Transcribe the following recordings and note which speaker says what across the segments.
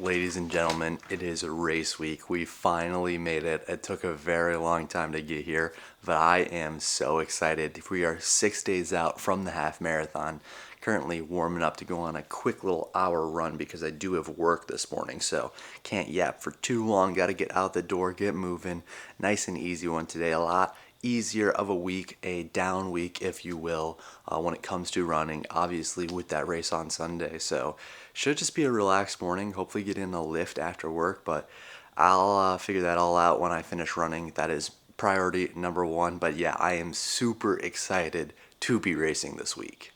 Speaker 1: Ladies and gentlemen, it is race week. We finally made it. It took a very long time to get here, but I am so excited. We are 6 days out from the half marathon. Currently warming up to go on a quick little hour run because I do have work this morning, so can't yap for too long. Got to get out the door, get moving. Nice and easy one today. A lot easier of a week, a down week, if you will, when it comes to running, obviously with that race on Sunday. So should just be a relaxed morning, hopefully get in a lift after work, but I'll figure that all out when I finish running. That is priority number one. But yeah, I am super excited to be racing this week.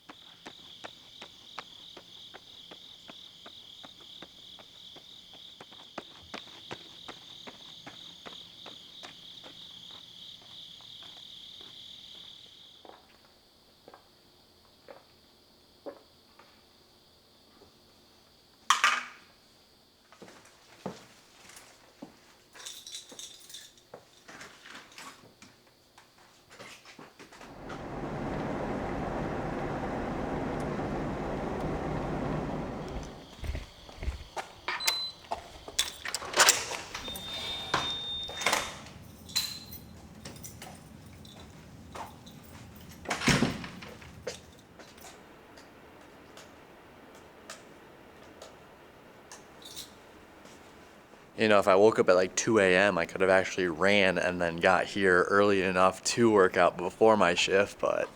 Speaker 1: You know, if I woke up at like 2 a.m., I could have actually ran and then got here early enough to work out before my shift, but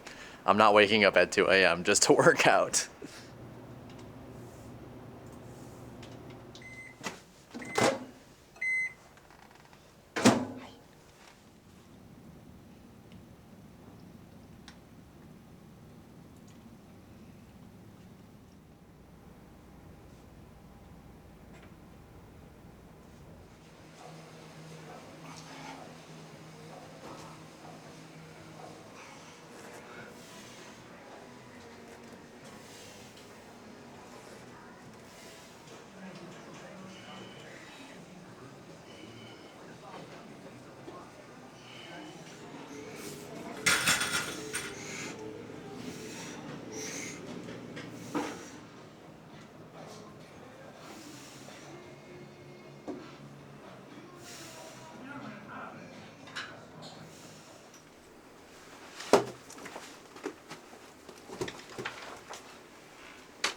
Speaker 1: I'm not waking up at 2 a.m. just to work out.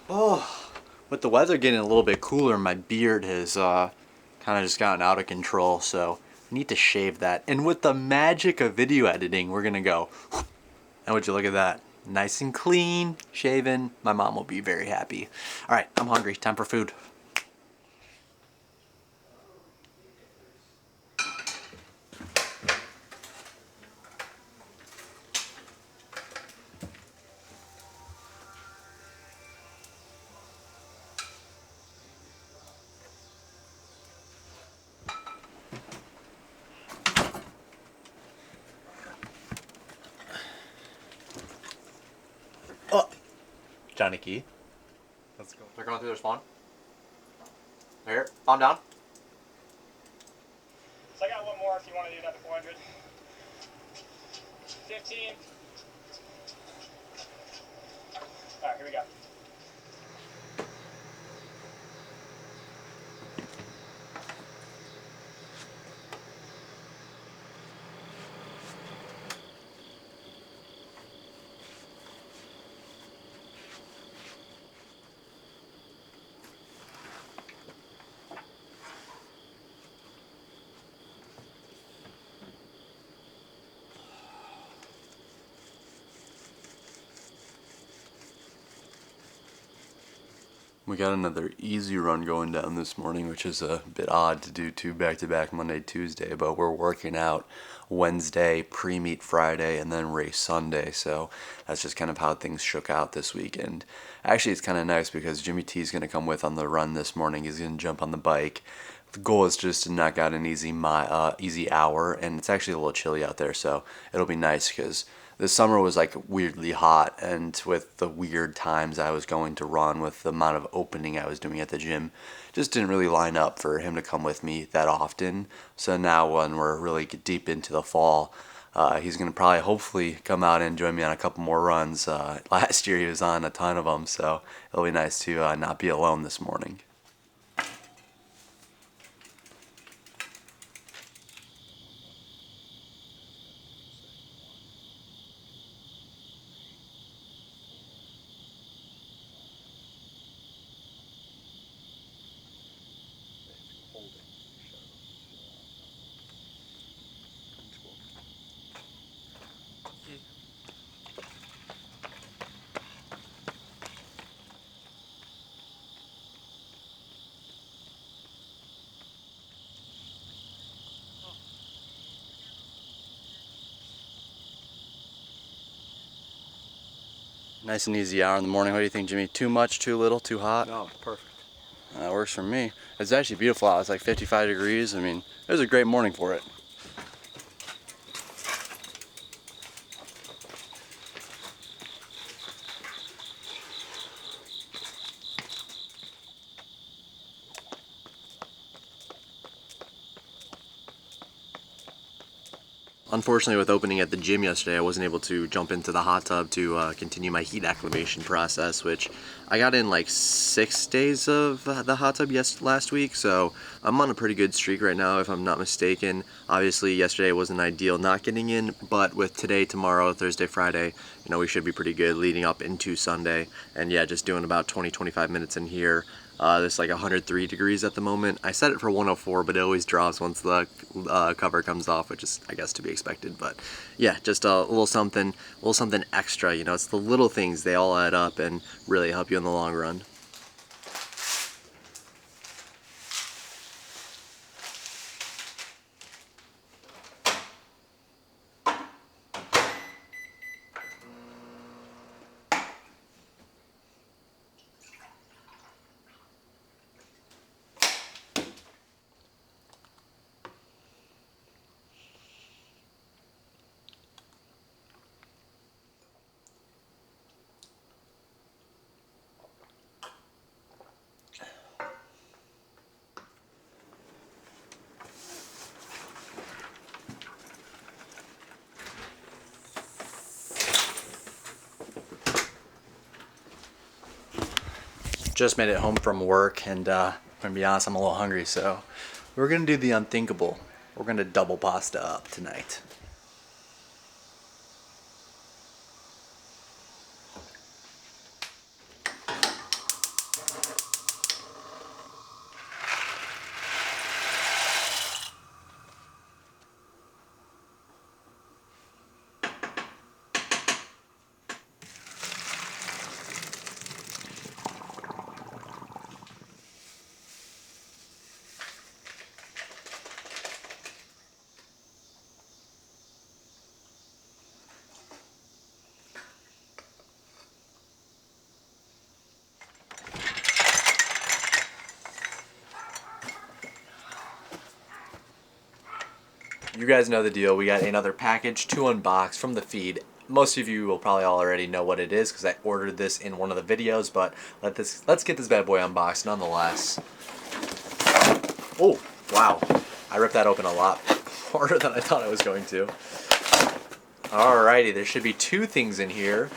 Speaker 1: Oh, with the weather getting a little bit cooler, my beard has kind of just gotten out of control, so I need to shave that. And with the magic of video editing, we're gonna go. And would you look at that? Nice and clean, shaven. My mom will be very happy. All right, I'm hungry. Time for food. Oh, Johnny Key. Let's go. They're going through their spawn. Here, calm down.
Speaker 2: So I got one more if you want to do another 400. 15. All right, here we go.
Speaker 1: We got another easy run going down this morning, which is a bit odd to do two back-to-back Monday, Tuesday, but we're working out Wednesday, pre-meet Friday, and then race Sunday, so that's just kind of how things shook out this week. And actually it's kind of nice because Jimmy T is going to come with on the run this morning. He's going to jump on the bike. The goal is just to knock out an easy hour, and it's actually a little chilly out there, so it'll be nice because this summer was like weirdly hot, and with the weird times I was going to run, with the amount of opening I was doing at the gym, just didn't really line up for him to come with me that often. So now when we're really deep into the fall, he's going to probably hopefully come out and join me on a couple more runs. Last year he was on a ton of them, so it'll be nice to not be alone this morning. Nice and easy hour in the morning. What do you think, Jimmy? Too much, too little, too hot?
Speaker 3: No, perfect.
Speaker 1: That works for me. It's actually beautiful out. It's like 55 degrees. I mean, it was a great morning for it. Unfortunately, with opening at the gym yesterday, I wasn't able to jump into the hot tub to continue my heat acclimation process, which I got in like 6 days of the hot tub last week, so I'm on a pretty good streak right now, if I'm not mistaken. Obviously, yesterday wasn't ideal not getting in, but with today, tomorrow, Thursday, Friday, you know, we should be pretty good leading up into Sunday. And yeah, just doing about 20-25 minutes in here. It's like 103 degrees at the moment. I set it for 104, but it always drops once the cover comes off, which is, I guess, to be expected. But yeah, just a little something extra. You know, it's the little things, they all add up and really help you in the long run. Just made it home from work, and I'm gonna be honest, I'm a little hungry, so we're gonna do the unthinkable. We're gonna double pasta up tonight. You guys know the deal. We got another package to unbox from the feed. Most of you will probably already know what it is because I ordered this in one of the videos, but let's get this bad boy unboxed nonetheless. Oh, wow. I ripped that open a lot harder than I thought I was going to. Alrighty, there should be 2 things in here.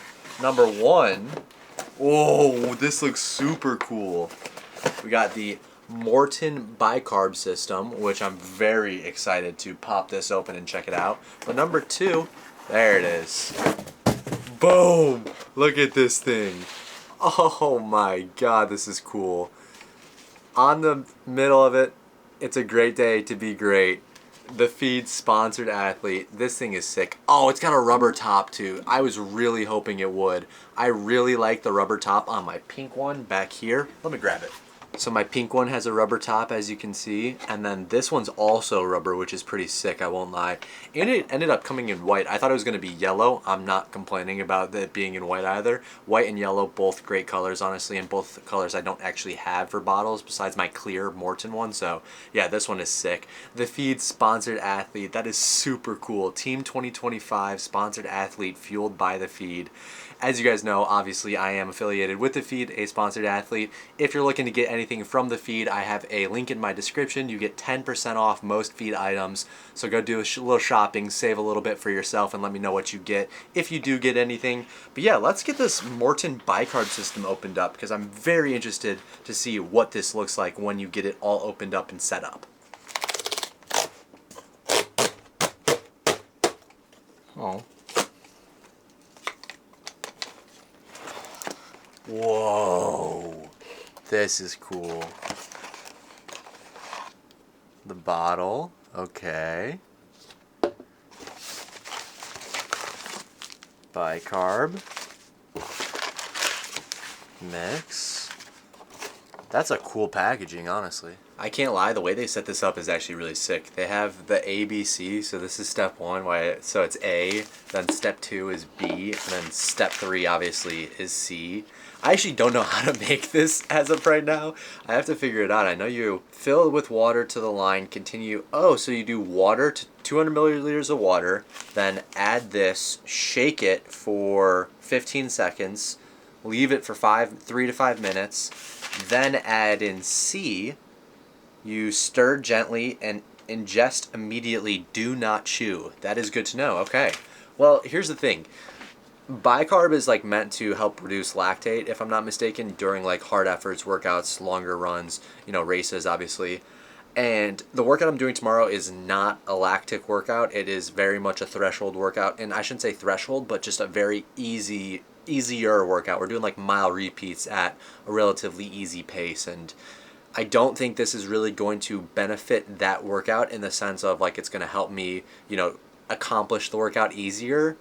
Speaker 1: Number 1, whoa, this looks super cool. We got the Morton bicarb system, which I'm very excited to pop this open and check it out. But number 2, there it is. Boom! Look at this thing. Oh my god, this is cool. On the middle of it, it's a great day to be great. The feed sponsored athlete. This thing is sick. Oh, it's got a rubber top too. I was really hoping it would. I really like the rubber top on my pink one back here. Let me grab it. So my pink one has a rubber top, as you can see, and then this one's also rubber, which is pretty sick, I won't lie. And it ended up coming in white. I thought it was going to be yellow. I'm not complaining about it being in white either. White and yellow, both great colors, honestly, and both colors I don't actually have for bottles besides my clear Morton one. So yeah, this one is sick. The feed sponsored athlete, that is super cool. Team 2025 sponsored athlete fueled by the feed. As you guys know, obviously I am affiliated with the feed, a sponsored athlete. If you're looking to get anything from the feed, I have a link in my description. You get 10% off most feed items. So go do a little shopping, save a little bit for yourself, and let me know what you get if you do get anything. But yeah, let's get this Morton bicarb system opened up because I'm very interested to see what this looks like when you get it all opened up and set up. Oh. Whoa, this is cool. The bottle, okay. Bicarb. Mix. That's a cool packaging, honestly. I can't lie, the way they set this up is actually really sick. They have the A, B, C, so this is step one, so it's A, then step two is B, and then step three, obviously, is C. I actually don't know how to make this as of right now. I have to figure it out. I know you fill with water to the line, continue. Oh, so you do water to 200 milliliters of water, then add this, shake it for 15 seconds, leave it for 3 to 5 minutes, then add in C. You stir gently and ingest immediately. Do not chew. That is good to know. Okay. Well, here's the thing. Bicarb is like meant to help reduce lactate, if I'm not mistaken, during like hard efforts, workouts, longer runs, races, obviously. And the workout I'm doing tomorrow is not a lactic workout. It is very much a threshold workout, and I shouldn't say threshold, but just a very easier workout. We're doing like mile repeats at a relatively easy pace, and I don't think this is really going to benefit that workout in the sense of like it's going to help me, accomplish the workout easier.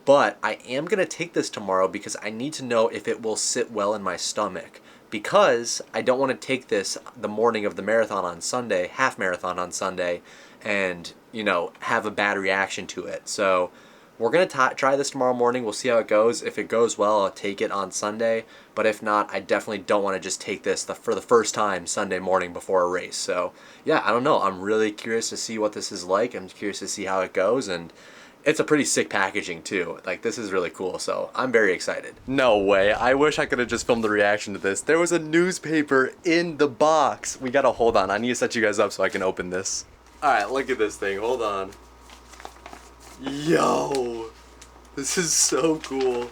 Speaker 1: But I am going to take this tomorrow because I need to know if it will sit well in my stomach. Because I don't want to take this the morning of the marathon on Sunday, half marathon on Sunday, and, have a bad reaction to it. So we're going to try this tomorrow morning. We'll see how it goes. If it goes well, I'll take it on Sunday. But if not, I definitely don't want to just take this for the first time Sunday morning before a race. So, yeah, I don't know. I'm really curious to see what this is like. I'm curious to see how it goes. And it's a pretty sick packaging too. Like, this is really cool, so I'm very excited. No way. I wish I could have just filmed the reaction to this. There was a newspaper in the box. We gotta hold on. I need to set you guys up so I can open this. Alright, look at this thing. Hold on. Yo! This is so cool.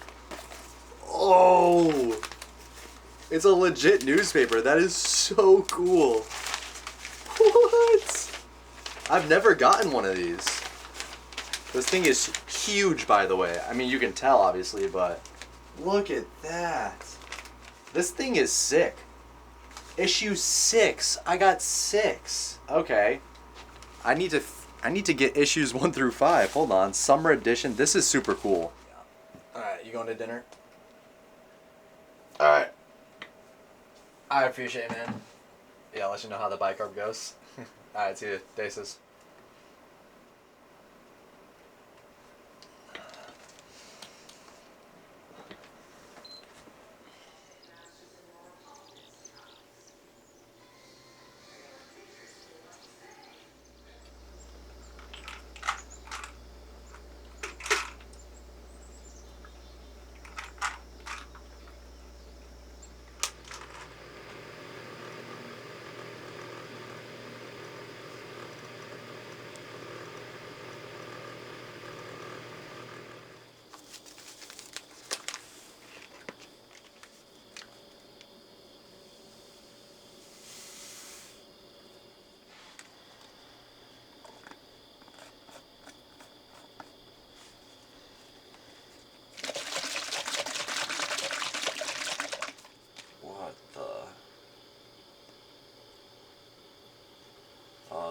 Speaker 1: Oh! It's a legit newspaper. That is so cool. What? I've never gotten one of these. This thing is huge, by the way. I mean, you can tell, obviously, but look at that. This thing is sick. Issue 6. I got 6. Okay. I need to get issues 1 through 5. Hold on. Summer edition. This is super cool. Alright, you going to dinner? Alright. I appreciate it, man. Yeah, I'll let you know how the bicarb goes. Alright, see you. Daces.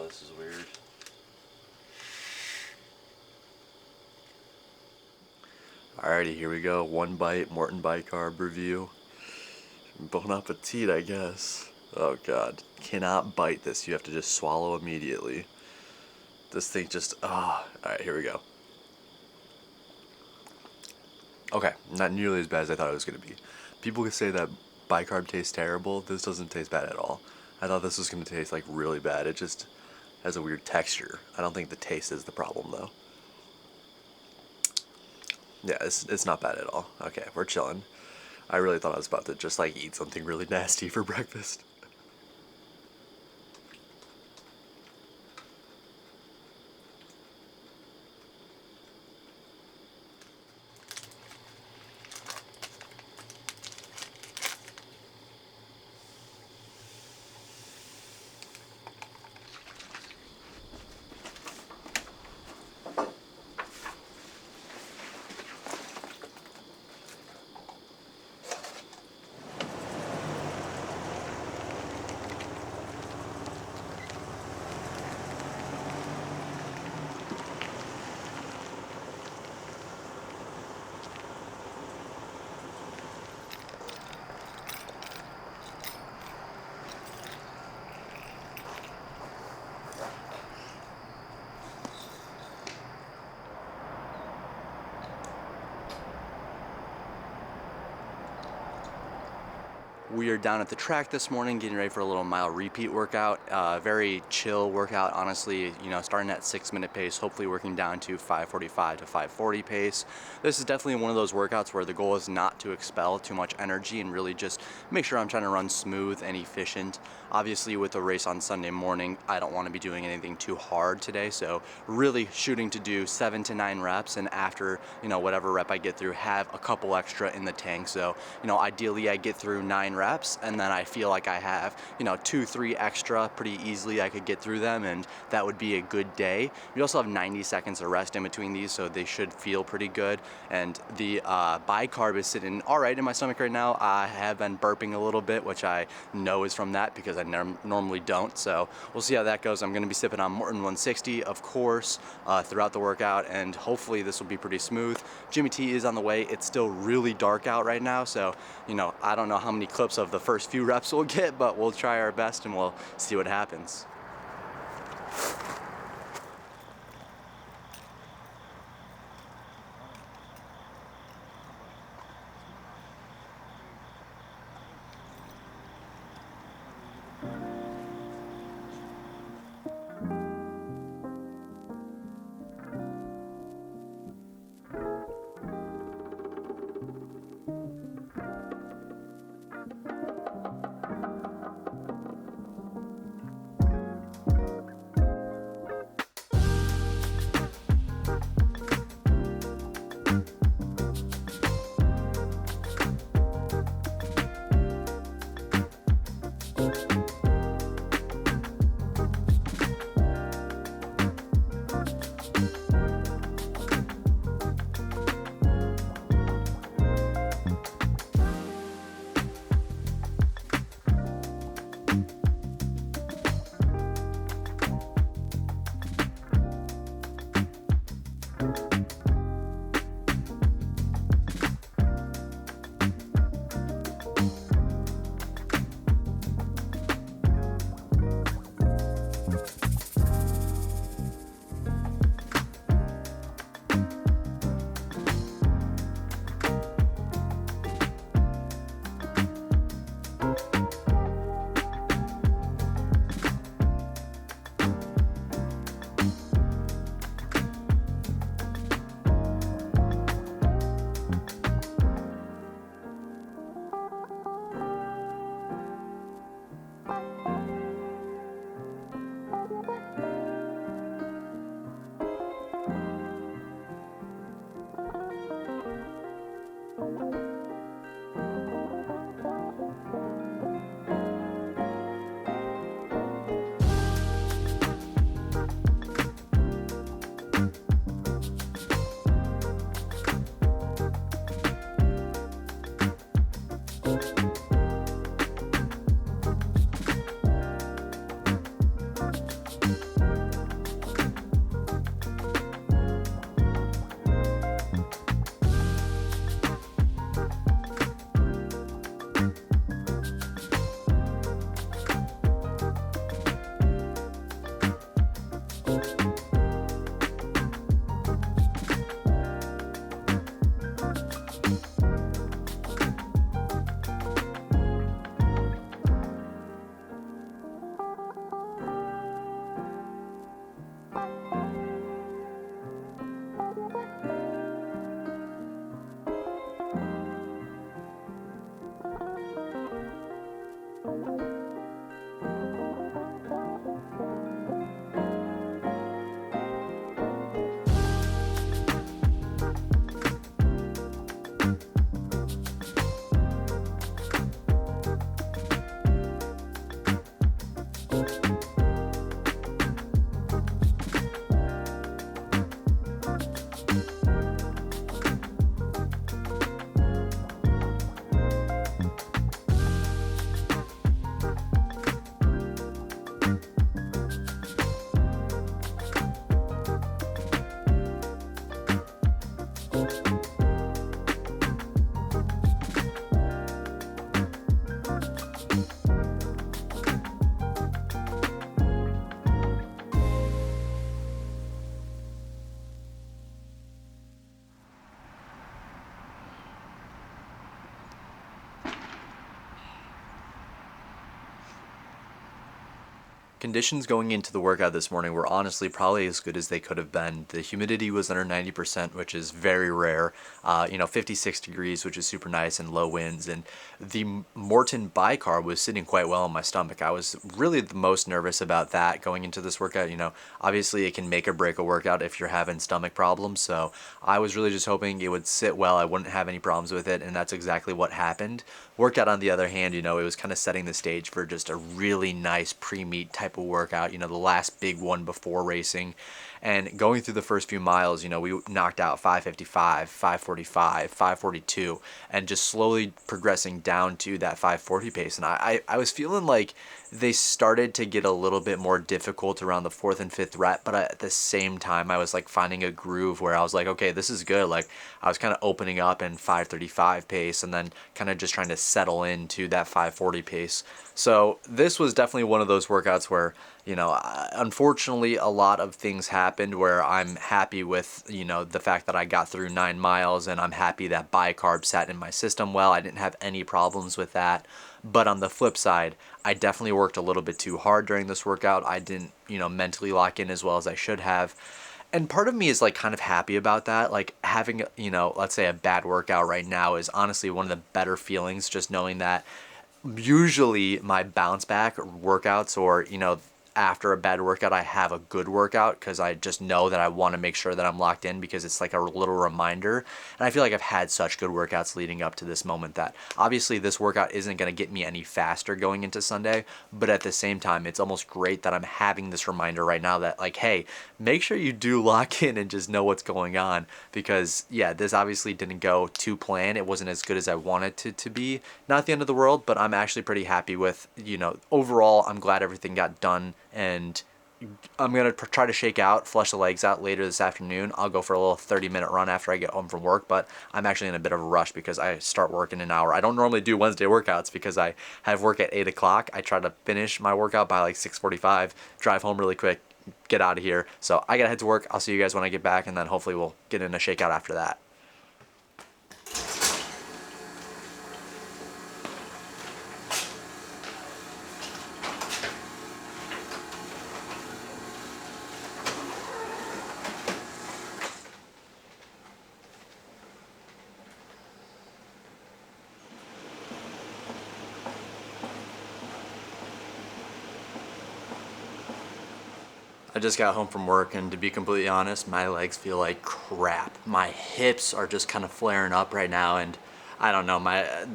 Speaker 1: This is weird. Alrighty, here we go. One bite, Morton bicarb review. Bon appetit, I guess. Oh god. Cannot bite this. You have to just swallow immediately. This thing just, Alright, here we go. Okay, not nearly as bad as I thought it was going to be. People could say that bicarb tastes terrible. This doesn't taste bad at all. I thought this was going to taste like really bad. It just has a weird texture. I don't think the taste is the problem though. Yeah, it's not bad at all. Okay, we're chilling. I really thought I was about to just like eat something really nasty for breakfast. We are down at the track this morning getting ready for a little mile repeat workout. Very chill workout, honestly, starting at 6-minute pace, hopefully working down to 5:45 to 5:40 pace. This is definitely one of those workouts where the goal is not to expel too much energy and really just make sure I'm trying to run smooth and efficient. Obviously, with the race on Sunday morning, I don't want to be doing anything too hard today, so really shooting to do 7 to 9 reps, and after, whatever rep I get through, have a couple extra in the tank. So, ideally I get through 9 reps and then I feel like I have, 2-3 extra pretty easily. I could get through them and that would be a good day. We also have 90 seconds of rest in between these, so they should feel pretty good. And the bicarb is sitting all right in my stomach right now. I have been burping a little bit, which I know is from that because I normally don't. So we'll see how that goes. I'm going to be sipping on Morton 160, of course, throughout the workout, and hopefully this will be pretty smooth. Jimmy T is on the way. It's still really dark out right now, so I don't know how many clips of the first few reps we'll get, but we'll try our best and we'll see what happens. Conditions going into the workout this morning were honestly probably as good as they could have been. The humidity was under 90%, which is very rare. 56 degrees, which is super nice, and low winds. And the Morton bicarb was sitting quite well in my stomach. I was really the most nervous about that going into this workout. Obviously it can make or break a workout if you're having stomach problems. So I was really just hoping it would sit well. I wouldn't have any problems with it, and that's exactly what happened. Workout, on the other hand, it was kind of setting the stage for just a really nice pre-meet type of workout, the last big one before racing. And going through the first few miles, we knocked out 5:55, 5:45, 5:42, and just slowly progressing down to that 5:40 pace. And I was feeling like they started to get a little bit more difficult around the fourth and fifth rep, but at the same time, I was like finding a groove where I was like, okay, this is good. Like I was kind of opening up in 5:35 pace and then kind of just trying to settle into that 5:40 pace. So this was definitely one of those workouts where, unfortunately, a lot of things happened where I'm happy with, the fact that I got through 9 miles, and I'm happy that bicarb sat in my system well. I didn't have any problems with that. But on the flip side, I definitely worked a little bit too hard during this workout. I didn't, mentally lock in as well as I should have. And part of me is like kind of happy about that. Like having, let's say a bad workout right now is honestly one of the better feelings, just knowing that usually my bounce back workouts, or after a bad workout I have a good workout, because I just know that I want to make sure that I'm locked in, because it's like a little reminder. And I feel like I've had such good workouts leading up to this moment that obviously this workout isn't going to get me any faster going into Sunday, but at the same time it's almost great that I'm having this reminder right now that, like, hey, make sure you do lock in and just know what's going on. Because yeah, this obviously didn't go to plan. It wasn't as good as I wanted it to be. Not the end of the world, but I'm actually pretty happy with, overall I'm glad everything got done. And I'm going to try to shake out, flush the legs out later this afternoon. I'll go for a little 30-minute run after I get home from work, but I'm actually in a bit of a rush because I start work in an hour. I don't normally do Wednesday workouts because I have work at 8 o'clock. I try to finish my workout by like 6:45, drive home really quick, get out of here. So I got to head to work. I'll see you guys when I get back, and then hopefully we'll get in a shakeout after that. I just got home from work, and to be completely honest, my legs feel like crap. My hips are just kind of flaring up right now, and I don't know,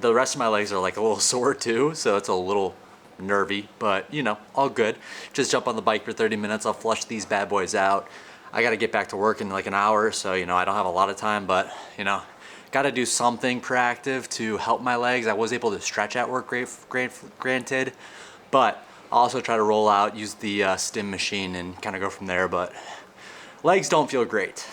Speaker 1: the rest of my legs are like a little sore too, so it's a little nervy, but all good. Just jump on the bike for 30 minutes, I'll flush these bad boys out. I gotta get back to work in like an hour, so I don't have a lot of time, but gotta do something proactive to help my legs. I was able to stretch at work, granted, but I'll also try to roll out, use the stim machine, and kind of go from there, but legs don't feel great.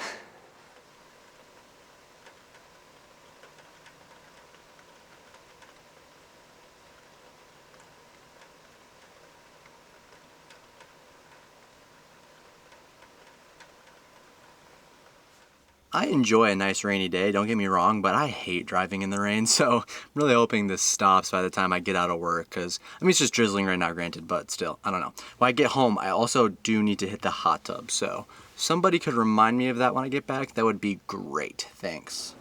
Speaker 1: I enjoy a nice rainy day, don't get me wrong, but I hate driving in the rain, so I'm really hoping this stops by the time I get out of work, because, it's just drizzling right now, granted, but still, I don't know. When I get home, I also do need to hit the hot tub, so somebody could remind me of that when I get back. That would be great. Thanks.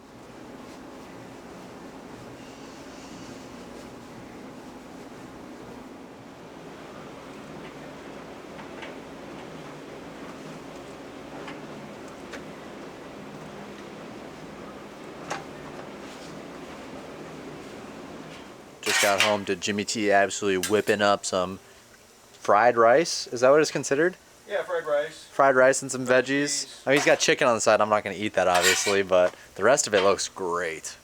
Speaker 1: Just got home to Jimmy T absolutely whipping up some fried rice. Is that what it's considered?
Speaker 2: Yeah, fried rice.
Speaker 1: Fried rice and some veggies. He's got chicken on the side. I'm not going to eat that, obviously, but the rest of it looks great.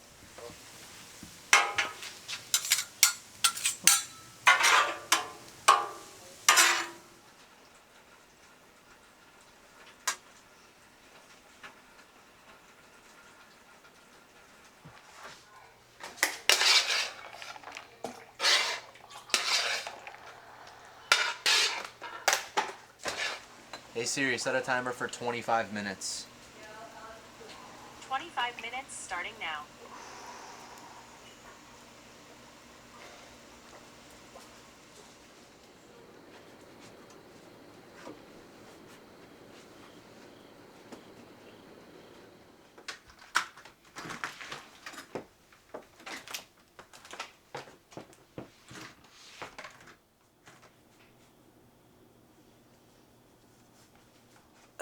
Speaker 1: Hey Siri, set a timer for 25 minutes.
Speaker 3: 25 minutes starting now.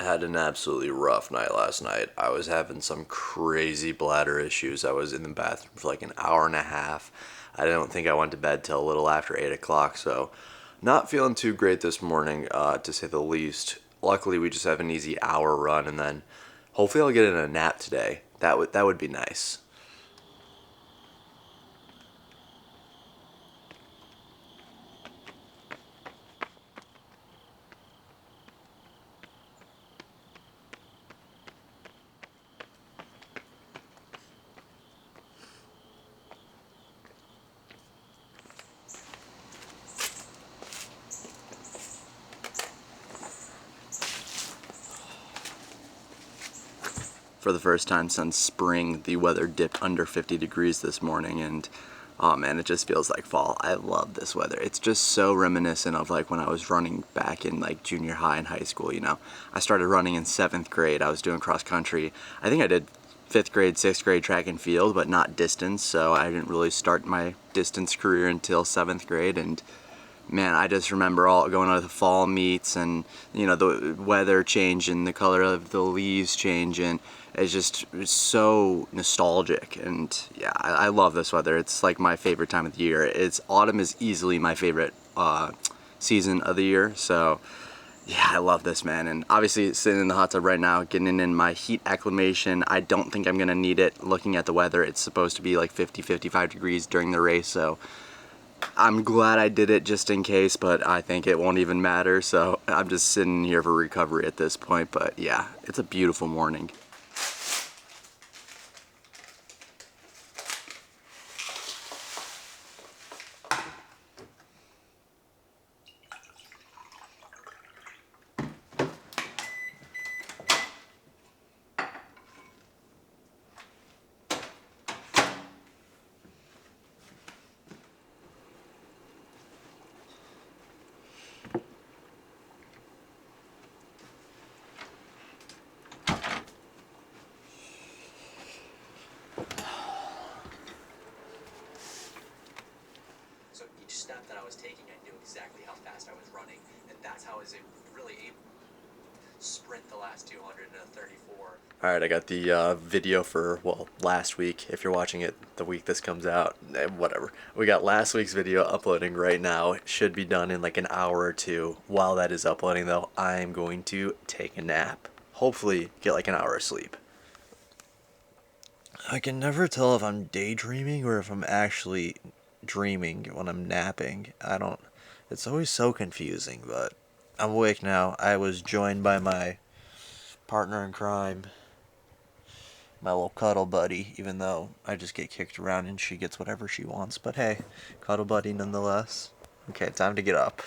Speaker 1: Had an absolutely rough night last night. I was having some crazy bladder issues. I was in the bathroom for like an hour and a half. I don't think I went to bed till a little after 8 o'clock, so not feeling too great this morning, to say the least. Luckily, we just have an easy hour run, and then hopefully I'll get in a nap today. That would be nice. For the first time since spring, the weather dipped under 50 degrees this morning, and oh man, it just feels like fall. I love this weather. It's just so reminiscent of like when I was running back in like junior high and high school, you know. I started running in 7th grade. I was doing cross country. I think I did 5th grade, 6th grade track and field, but not distance, so I didn't really start my distance career until 7th grade, and man, I just remember all going to the fall meets and, you know, the weather changing, the color of the leaves changing. It's so nostalgic, and yeah, I love this weather. It's like my favorite time of the year. Autumn is easily my favorite season of the year, so yeah, I love this, man. And obviously sitting in the hot tub right now, getting in my heat acclimation. I don't think I'm gonna need it. Looking at the weather, it's supposed to be like 50, 55 degrees during the race, so I'm glad I did it just in case, but I think it won't even matter, so I'm just sitting here for recovery at this point. But yeah, it's a beautiful morning. So each step that I was taking, I knew exactly how fast I was running, and that's how I was really able to sprint the last 200 in a 34. Alright, I got the video for, well, last week. If you're watching it the week this comes out, whatever. We got last week's video uploading right now. It should be done in like an hour or two. While that is uploading, though, I'm going to take a nap. Hopefully, get like an hour of sleep. I can never tell if I'm daydreaming or if I'm actually dreaming when I'm napping. It's always so confusing, but I'm awake now. I was joined by my partner in crime, my little cuddle buddy, even though I just get kicked around and she gets whatever she wants. But hey, cuddle buddy nonetheless. Okay, time to get up.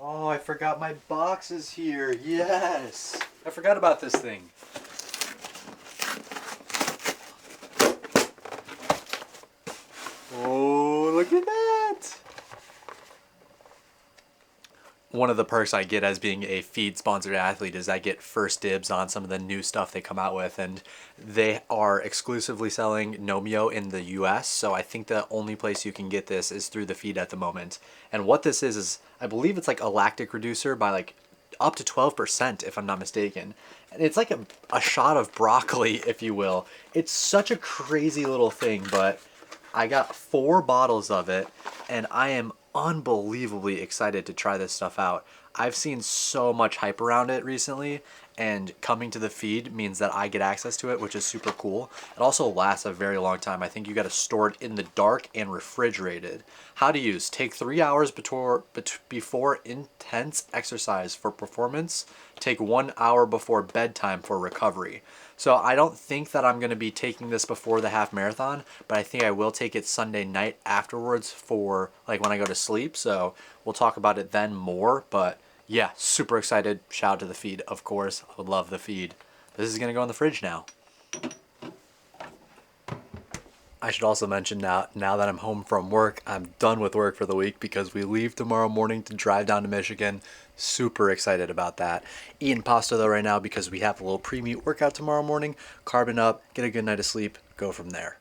Speaker 1: Oh, I forgot my boxes here. Yes!
Speaker 3: I forgot about this thing.
Speaker 1: Oh, look at that!
Speaker 3: One of the perks I get as being a feed sponsored athlete is I get first dibs on some of the new stuff they come out with, and they are exclusively selling Nomeo in the US, so I think the only place you can get this is through the feed at the moment. And what this is I believe it's like a lactic reducer by like up to 12% if I'm not mistaken. And it's like a shot of broccoli, if you will. It's such a crazy little thing, but I got 4 bottles of it, and I am unbelievably excited to try this stuff out. I've seen so much hype around it recently, and coming to the feed means that I get access to it, which is super cool. It also lasts a very long time. I think you got to store it in the dark and refrigerated. How to use: take 3 hours before intense exercise for performance. Take 1 hour before bedtime for recovery. So I don't think that I'm going to be taking this before the half marathon, but I think I will take it Sunday night afterwards for like when I go to sleep. So we'll talk about it then more. But yeah, super excited. Shout out to the feed, of course. I would love the feed. This is going to go in the fridge now. I should also mention now that I'm home from work, I'm done with work for the week because we leave tomorrow morning to drive down to Michigan. Super excited about that. Eating pasta though right now because we have a little pre-meet workout tomorrow morning. Carbon up, get a good night of sleep, go from there.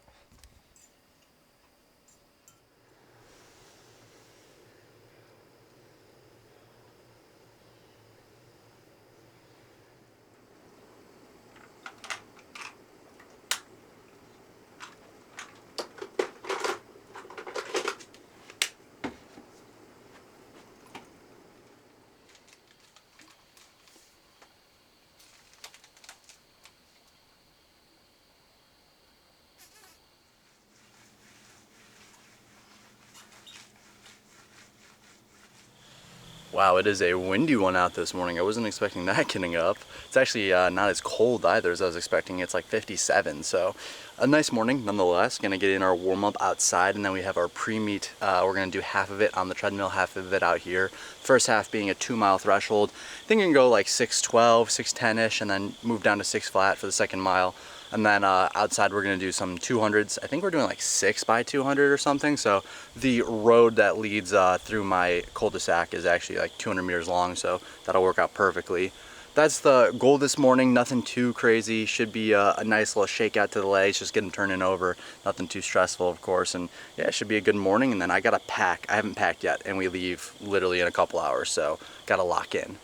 Speaker 1: Wow, it is a windy one out this morning. I wasn't expecting that getting up. It's actually not as cold either as I was expecting. It's like 57, so a nice morning nonetheless. Gonna get in our warm-up outside, and then we have our pre-meet. We're gonna do half of it on the treadmill, half of it out here. First half being a 2-mile threshold. I think you can go like 6:12, 6:10-ish, and then move down to 6 flat for the second mile. And then outside we're gonna do some 200s. I think we're doing like 6 by 200 or something. So the road that leads through my cul-de-sac is actually like 200 meters long, so that'll work out perfectly. That's the goal this morning. Nothing too crazy. Should be a nice little shakeout to the legs, just get them turning over. Nothing too stressful, of course. And yeah, it should be a good morning. And then I gotta pack. I haven't packed yet, and we leave literally in a couple hours, so gotta lock in.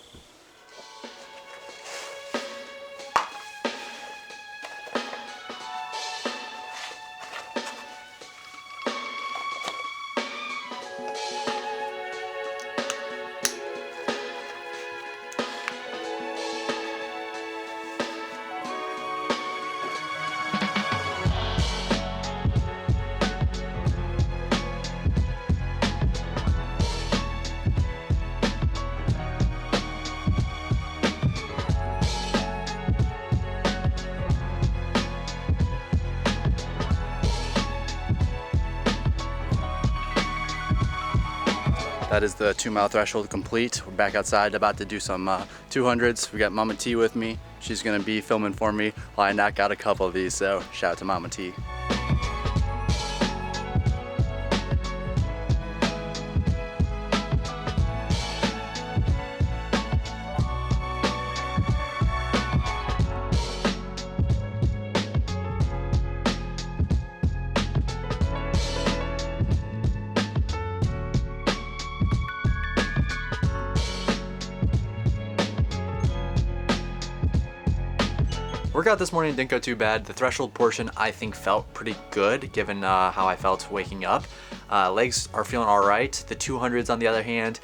Speaker 1: That is the 2-mile threshold complete. We're back outside, about to do some 200s. We got Mama T with me. She's gonna be filming for me while I knock out a couple of these, so shout out to Mama T.
Speaker 3: Workout this morning didn't go too bad. The threshold portion I think felt pretty good given how I felt waking up. Legs are feeling all right. The 200s on the other hand,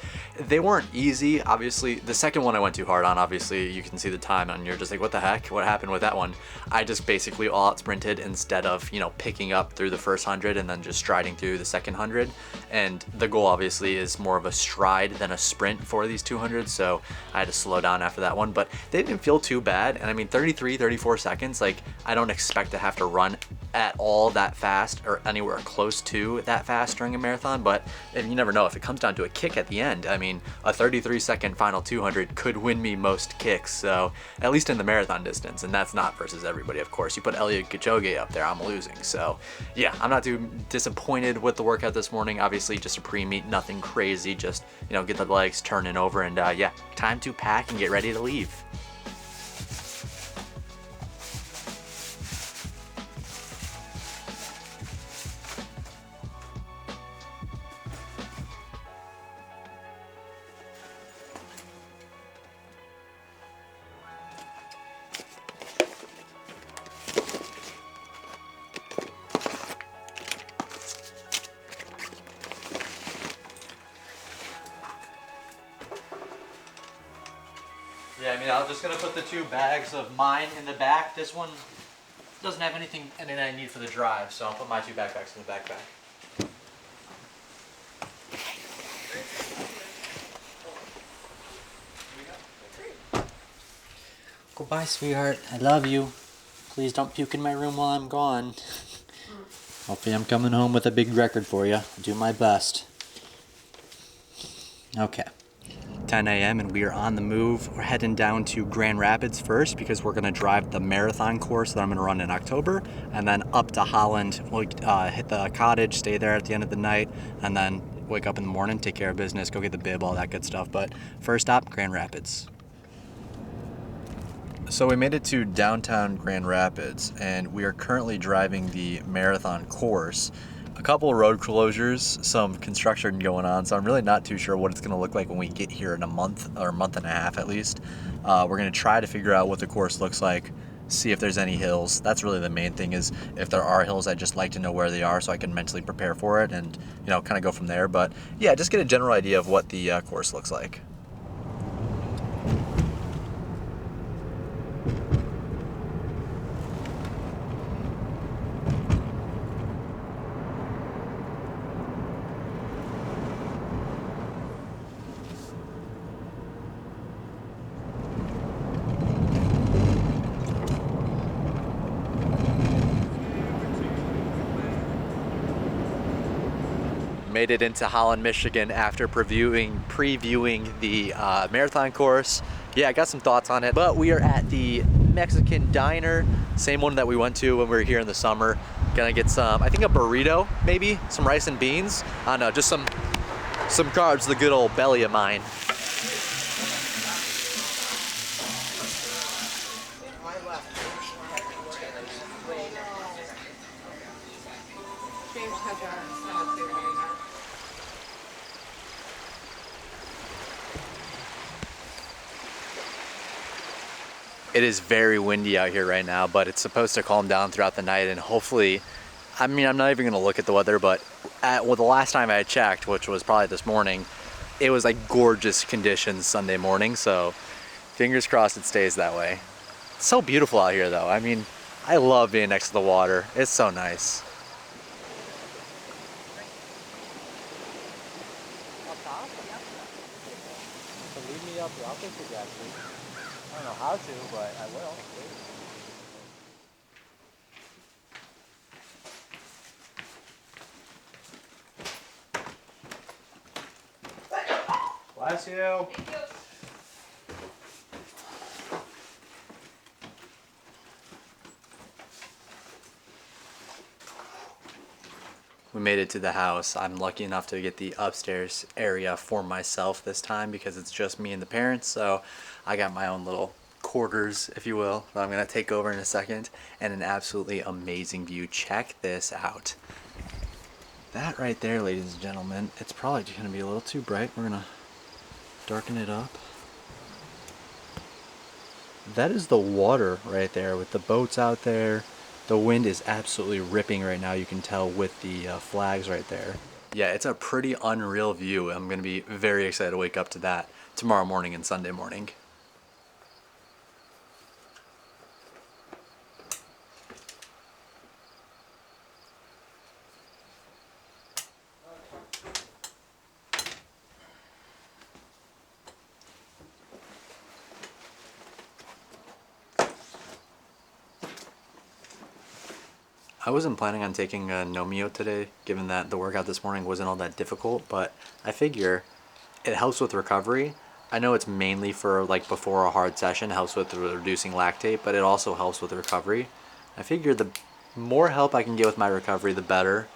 Speaker 3: they weren't easy. Obviously, the second one I went too hard on. Obviously, you can see the time and you're just like, what the heck? What happened with that one? I just basically all out sprinted instead of, picking up through the first 100 and then just striding through the second 100. And the goal obviously is more of a stride than a sprint for these 200s. So I had to slow down after that one, but they didn't feel too bad. And I mean, 33, 34 seconds, like I don't expect to have to run at all that fast or anywhere close to that fast during a marathon, but you never know if it comes down to a kick at the end. I mean, a 33-second final 200 could win me most kicks, so at least in the marathon distance, and that's not versus everybody, of course. You put Eliud Kipchoge up there, I'm losing. So yeah, I'm not too disappointed with the workout this morning. Obviously just a pre-meet, nothing crazy, just get the legs turning over, and yeah, time to pack and get ready to leave. Yeah, I mean, I'm just gonna put the 2 bags of mine in the back. This one doesn't have anything I need for the drive, so I'll put my 2 backpacks in the backpack. Goodbye, sweetheart. I love you. Please don't puke in my room while I'm gone. Hopefully I'm coming home with a big record for you. I'll do my best. Okay. 10 a.m. and we are on the move. We're heading down to Grand Rapids first because we're going to drive the marathon course that I'm going to run in October, and then up to Holland. We'll hit the cottage, stay there at the end of the night, and then wake up in the morning, take care of business, go get the bib, all that good stuff. But first stop, Grand Rapids. So we made it to downtown Grand Rapids, and we are currently driving the marathon course. A couple of road closures, some construction going on, so I'm really not too sure what it's going to look like when we get here in a month or a month and a half at least. We're going to try to figure out what the course looks like, see if there's any hills. That's really the main thing. Is if there are hills, I'd just like to know where they are so I can mentally prepare for it and, you know, kind of go from there. But yeah, just get a general idea of what the course looks like. Made it into Holland, Michigan after previewing the marathon course. Yeah, I got some thoughts on it, but we are at the Mexican diner, same one that we went to when we were here in the summer. Gonna get some, I think a burrito, maybe some rice and beans. I don't know, just some carbs, the good old belly of mine. It is very windy out here right now, but it's supposed to calm down throughout the night, and hopefully, I mean, I'm not even gonna look at the weather, but the last time I checked, which was probably this morning, it was like gorgeous conditions Sunday morning, so fingers crossed it stays that way. It's so beautiful out here though. I mean, I love being next to the water. It's so nice. Up top? So lead me up here. I'll take the gas, please. I don't know how to, but I will. Bless you. Thank you. We made it to the house. I'm lucky enough to get the upstairs area for myself this time because it's just me and the parents. So I got my own little quarters, if you will, that I'm gonna take over in a second, and an absolutely amazing view. Check this out. That right there, ladies and gentlemen, it's probably gonna be a little too bright. We're gonna darken it up. That is the water right there with the boats out there. The wind is absolutely ripping right now. You can tell with the flags right there. Yeah, it's a pretty unreal view. I'm going to be very excited to wake up to that tomorrow morning and Sunday morning. I wasn't planning on taking a Nomeo today, given that the workout this morning wasn't all that difficult, but I figure it helps with recovery. I know it's mainly for like before a hard session, helps with reducing lactate, but it also helps with recovery. I figure the more help I can get with my recovery, the better.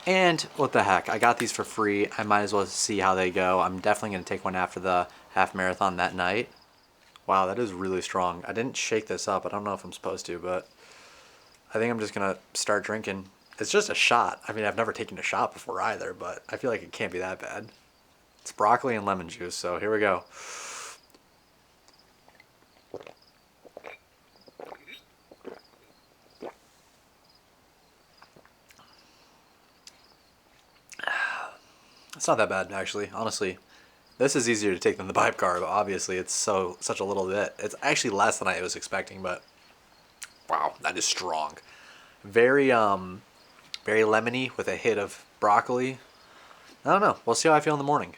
Speaker 3: And what the heck, I got these for free. I might as well see how they go. I'm definitely going to take one after the half marathon that night. Wow, that is really strong. I didn't shake this up. I don't know if I'm supposed to, but I think I'm just gonna start drinking. It's just a shot. I mean, I've never taken a shot before either, but I feel like it can't be that bad. It's broccoli and lemon juice, so here we go. It's not that bad, actually. Honestly, This is easier to take than the pipe carb. Obviously, it's such a little bit. It's actually less than I was expecting, but wow, that is strong. Very very lemony with a hit of broccoli. I don't know. We'll see how I feel in the morning.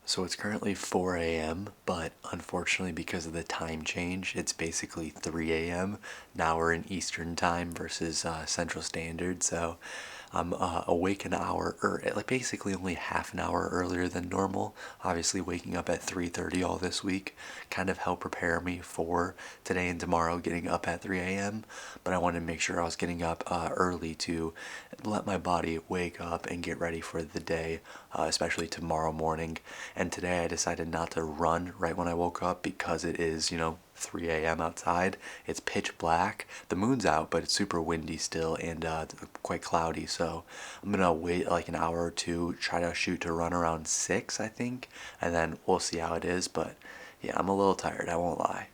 Speaker 1: So it's currently 4 a.m., but unfortunately, because of the time change, it's basically 3 a.m. Now we're in Eastern time versus Central Standard, so I'm awake an hour, like basically only half an hour earlier than normal. Obviously, waking up at 3:30 all this week kind of helped prepare me for today and tomorrow getting up at 3 a.m., but I wanted to make sure I was getting up early to let my body wake up and get ready for the day, especially tomorrow morning. And today I decided not to run right when I woke up because it is, 3 a.m. outside. It's pitch black. The moon's out, but it's super windy still and quite cloudy. So I'm going to wait like an hour or two, try to shoot to run around 6, I think, and then we'll see how it is. But yeah, I'm a little tired, I won't lie.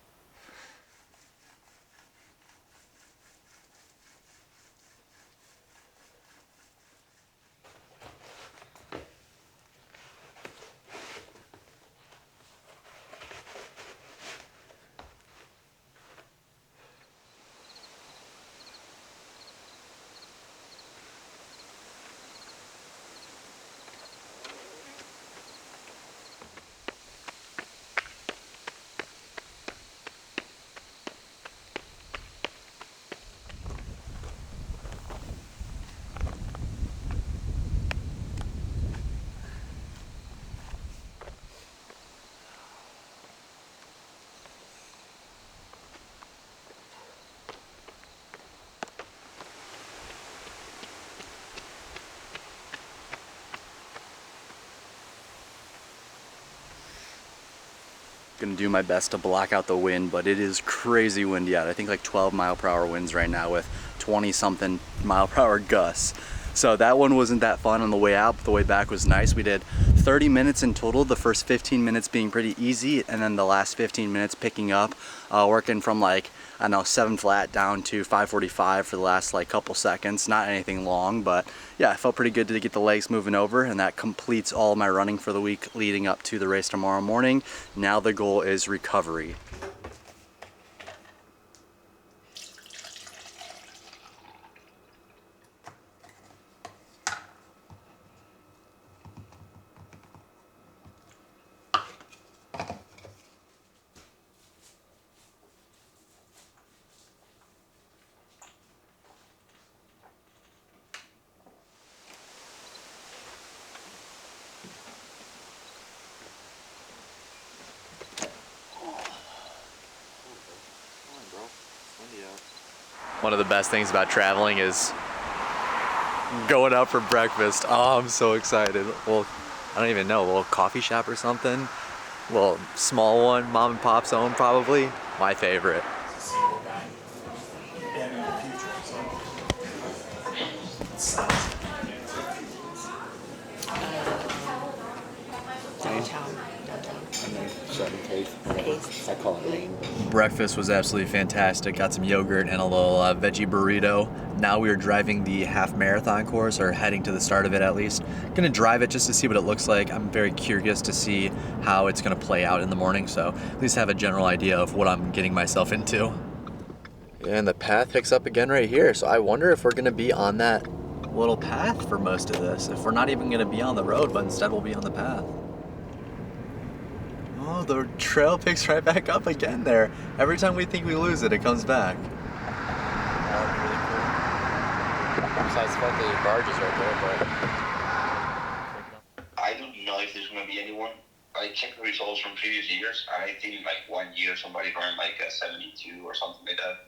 Speaker 1: Gonna do my best to block out the wind, but it is crazy windy out. I think like 12-mile-per-hour winds right now with 20-something mile-per-hour gusts. So that one wasn't that fun on the way out, but the way back was nice. We did 30 minutes in total, the first 15 minutes being pretty easy, and then the last 15 minutes picking up, working from like, I don't know, 7 flat down to 545 for the last like couple seconds. Not anything long, but yeah, it felt pretty good to get the legs moving over, and that completes all my running for the week leading up to the race tomorrow morning. Now the goal is recovery. One of the best things about traveling is going out for breakfast. Oh, I'm so excited. Well, I don't even know, a little coffee shop or something. A little small one, mom and pop's own probably. My favorite. I call it rain. Breakfast was absolutely fantastic. Got some yogurt and a little veggie burrito. Now we are driving the half marathon course, or heading to the start of it at least. Gonna drive it just to see what it looks like. I'm very curious to see how it's gonna play out in the morning, so at least have a general idea of what I'm getting myself into. Yeah, and the path picks up again right here, so I wonder if we're gonna be on that little path for most of this. If we're not even gonna be on the road, but instead we'll be on the path.
Speaker 3: Oh, the trail picks right back up again there. Every time we think we lose it, it comes back.
Speaker 4: That would be really cool. Besides the fact that your barge is right there, but
Speaker 5: I don't know if there's going to be anyone. I checked the results from previous years. I think like 1 year somebody ran like a 72 or something like that.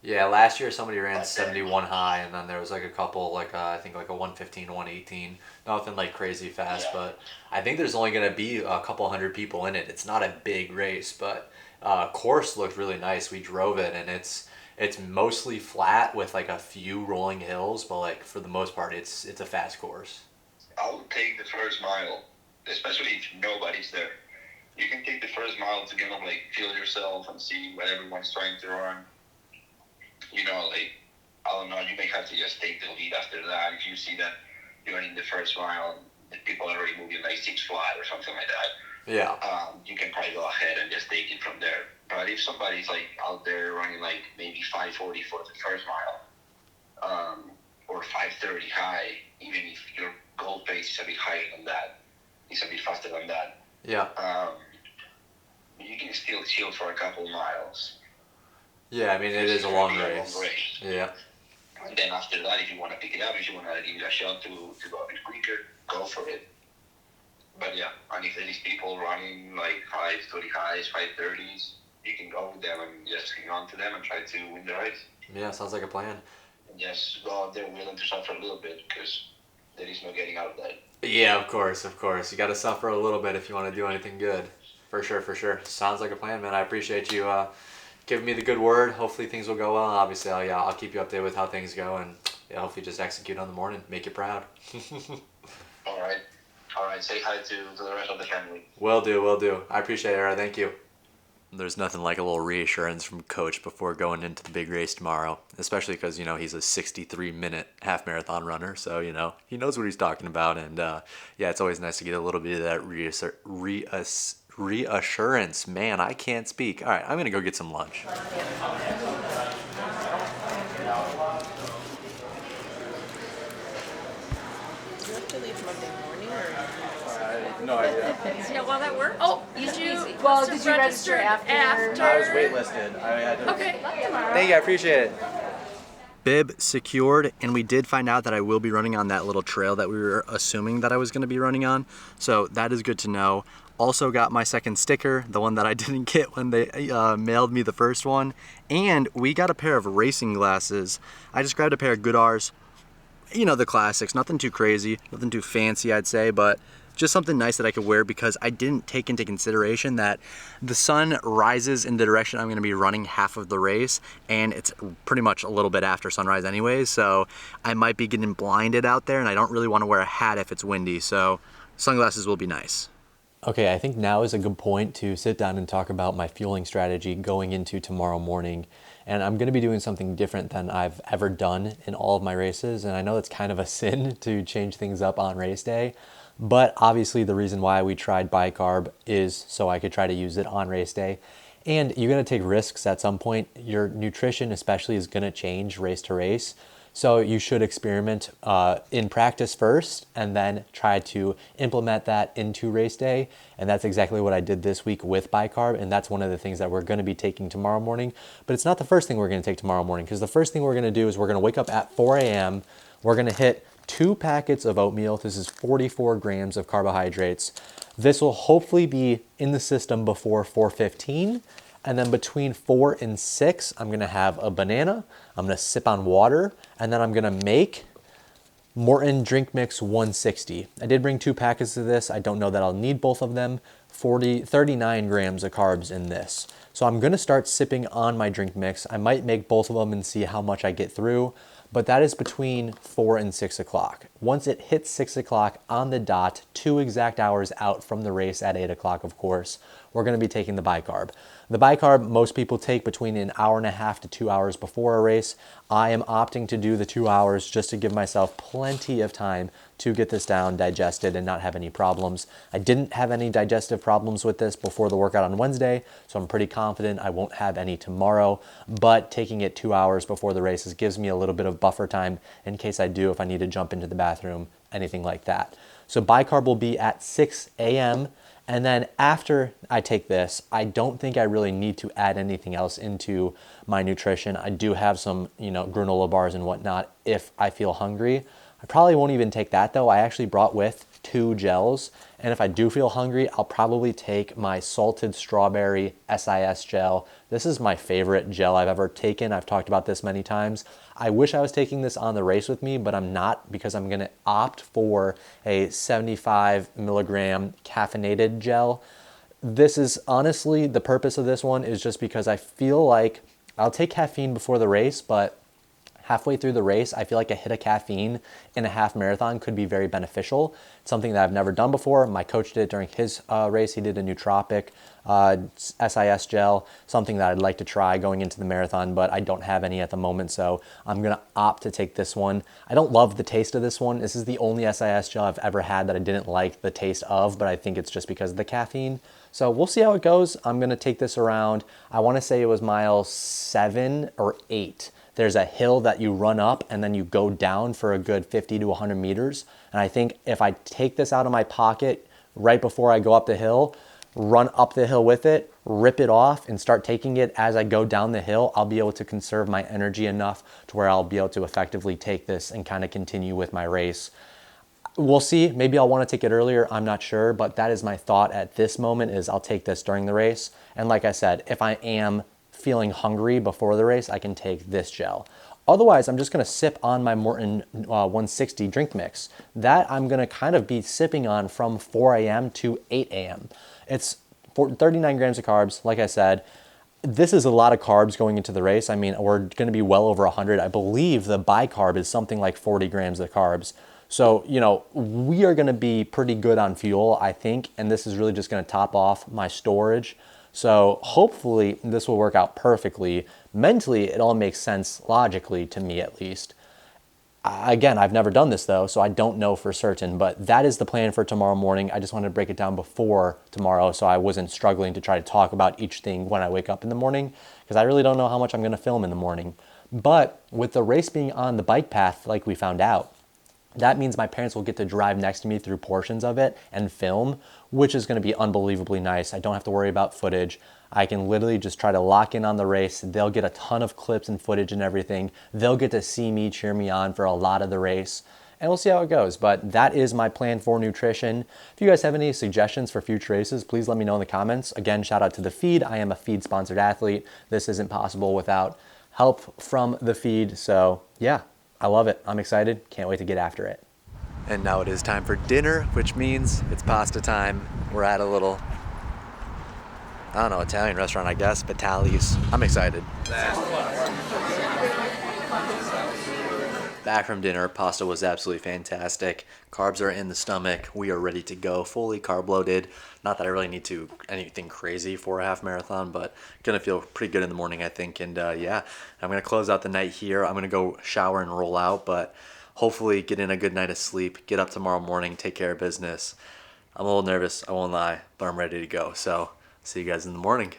Speaker 3: Yeah, last year somebody ran 71 high, and then there was like a couple, like I think like a 115, 118. Nothing like crazy fast,
Speaker 5: Yeah.
Speaker 3: but I think there's only going to be a couple hundred people in it. It's not a big race, but course looked really nice. We drove it, and it's mostly flat with like a few rolling hills, but like for the most part, it's a fast course.
Speaker 5: I'll take the first mile, especially if nobody's there. You can take the first mile to kind of like feel yourself and see what everyone's trying to run. You know, like, I don't know, you may have to just take the lead after that. If you see that you're in the first mile and the people are already moving like 6 flat or something like that,
Speaker 3: Yeah.
Speaker 5: you can probably go ahead and just take it from there. But if somebody's like out there running like maybe 5:40 for the first mile, or 5:30 high, even if your goal pace is a bit higher than that, it's a bit faster than that,
Speaker 3: Yeah.
Speaker 5: you can still chill for a couple miles.
Speaker 3: Yeah, I mean, it is a long race. Yeah.
Speaker 5: And then after that, if you want to pick it up, if you want to give it a shot to go a bit quicker, go for it. But yeah, and if there is people running like 5:30 highs, 5:30s, you can go with them and just hang on to them and try to win the race.
Speaker 3: Yeah, sounds like a plan.
Speaker 5: And just go out there willing to suffer a little bit because there is no getting out of that.
Speaker 3: Yeah, of course. You got to suffer a little bit if you want to do anything good. For sure. Sounds like a plan, man. I appreciate you giving me the good word. Hopefully things will go well. Obviously, I'll keep you updated with how things go, and yeah, hopefully just execute on the morning, make you proud.
Speaker 5: All right. Say hi to the rest of the family.
Speaker 3: Will do. I appreciate it, Ara. Thank you. There's nothing like a little reassurance from Coach before going into the big race tomorrow, especially because, he's a 63-minute half marathon runner, so, he knows what he's talking about, and yeah, it's always nice to get a little bit of that reassurance. Man, I can't speak. All right, I'm going to go get some lunch.
Speaker 6: Do you have to leave Monday morning or?
Speaker 3: No idea.
Speaker 7: See how well that works? Oh, did you?
Speaker 6: Well, did you register after?
Speaker 3: I was waitlisted. I had to...
Speaker 7: Okay.
Speaker 3: Thank you, I appreciate it. Bib secured, and we did find out that I will be running on that little trail that we were assuming that I was going to be running on, so that is good to know. Also got my second sticker, the one that I didn't get when they mailed me the first one, and we got a pair of racing glasses. I just grabbed a pair of Goodars, the classics, nothing too crazy, nothing too fancy I'd say, but just something nice that I could wear because I didn't take into consideration that the sun rises in the direction I'm going to be running half of the race, and it's pretty much a little bit after sunrise anyways, so I might be getting blinded out there, and I don't really want to wear a hat if it's windy, so sunglasses will be nice. Okay, I think now is a good point to sit down and talk about my fueling strategy going into tomorrow morning. And I'm going to be doing something different than I've ever done in all of my races, and I know it's kind of a sin to change things up on race day. But obviously the reason why we tried bicarb is so I could try to use it on race day. And you're going to take risks at some point. Your nutrition especially is going to change race to race. So you should experiment in practice first and then try to implement that into race day. And that's exactly what I did this week with bicarb. And that's one of the things that we're going to be taking tomorrow morning. But it's not the first thing we're going to take tomorrow morning, because the first thing we're going to do is we're going to wake up at 4 a.m. We're going to hit 2 packets of oatmeal. This is 44 grams of carbohydrates. This will hopefully be in the system before 4:15. And then between 4 and 6, I'm gonna have a banana, I'm gonna sip on water, and then I'm gonna make Morton Drink Mix 160. I did bring 2 packets of this. I don't know that I'll need both of them. 39 grams of carbs in this. So I'm gonna start sipping on my drink mix. I might make both of them and see how much I get through, but that is between 4 and 6 o'clock. Once it hits 6 o'clock on the dot, 2 exact hours out from the race at 8 o'clock, of course, we're gonna be taking the bicarb. The bicarb, most people take between an hour and a half to 2 hours before a race. I am opting to do the 2 hours just to give myself plenty of time to get this down, digested, and not have any problems. I didn't have any digestive problems with this before the workout on Wednesday, so I'm pretty confident I won't have any tomorrow, but taking it 2 hours before the races gives me a little bit of buffer time in case I do, if I need to jump into the bathroom, anything like that. So bicarb will be at 6 a.m., And then after I take this, I don't think I really need to add anything else into my nutrition. I do have some, granola bars and whatnot if I feel hungry. I probably won't even take that though. I actually brought with 2 gels. And if I do feel hungry, I'll probably take my salted strawberry SIS gel. This is my favorite gel I've ever taken. I've talked about this many times. I wish I was taking this on the race with me, but I'm not, because I'm gonna opt for a 75 milligram caffeinated gel. This is honestly, the purpose of this one is just because I feel like I'll take caffeine before the race, but halfway through the race, I feel like a hit of caffeine in a half marathon could be very beneficial. It's something that I've never done before. My coach did it during his race. He did a nootropic SIS gel, something that I'd like to try going into the marathon, but I don't have any at the moment, so I'm gonna opt to take this one. I don't love the taste of this one. This is the only SIS gel I've ever had that I didn't like the taste of, but I think it's just because of the caffeine. So we'll see how it goes. I'm gonna take this around, I wanna say it was mile 7 or 8. There's a hill that you run up and then you go down for a good 50 to 100 meters. And I think if I take this out of my pocket right before I go up the hill, run up the hill with it, rip it off and start taking it as I go down the hill, I'll be able to conserve my energy enough to where I'll be able to effectively take this and kind of continue with my race. We'll see. Maybe I'll want to take it earlier. I'm not sure, but that is my thought at this moment, is I'll take this during the race. And like I said, if I am feeling hungry before the race, I can take this gel. Otherwise, I'm just gonna sip on my Morton 160 drink mix. That I'm gonna kind of be sipping on from 4 a.m. to 8 a.m. It's 39 grams of carbs. Like I said, this is a lot of carbs going into the race. I mean, we're gonna be well over 100. I believe the bicarb is something like 40 grams of carbs. So, we are gonna be pretty good on fuel, I think, and this is really just gonna top off my storage. So hopefully this will work out perfectly. Mentally, it all makes sense logically, to me at least. Again, I've never done this though, so I don't know for certain, but that is the plan for tomorrow morning. I just wanted to break it down before tomorrow so I wasn't struggling to try to talk about each thing when I wake up in the morning, because I really don't know how much I'm gonna film in the morning. But with the race being on the bike path, like we found out, that means my parents will get to drive next to me through portions of it and film, which is going to be unbelievably nice. I don't have to worry about footage. I can literally just try to lock in on the race. They'll get a ton of clips and footage and everything. They'll get to see me cheer me on for a lot of the race. And we'll see how it goes. But that is my plan for nutrition. If you guys have any suggestions for future races, please let me know in the comments. Again, shout out to the feed. I am a feed sponsored athlete. This isn't possible without help from the feed. So yeah, I love it. I'm excited. Can't wait to get after it.
Speaker 1: And now it is time for dinner, which means it's pasta time. We're at a little, I don't know, Italian restaurant, I guess, Batali's. I'm excited. Back from dinner, pasta was absolutely fantastic. Carbs are in the stomach. We are ready to go, fully carb loaded. Not that I really need to anything crazy for a half marathon, but gonna feel pretty good in the morning, I think. And yeah, I'm gonna close out the night here. I'm gonna go shower and roll out, but hopefully get in a good night of sleep, get up tomorrow morning, take care of business. I'm a little nervous, I won't lie, but I'm ready to go. So see you guys in the morning.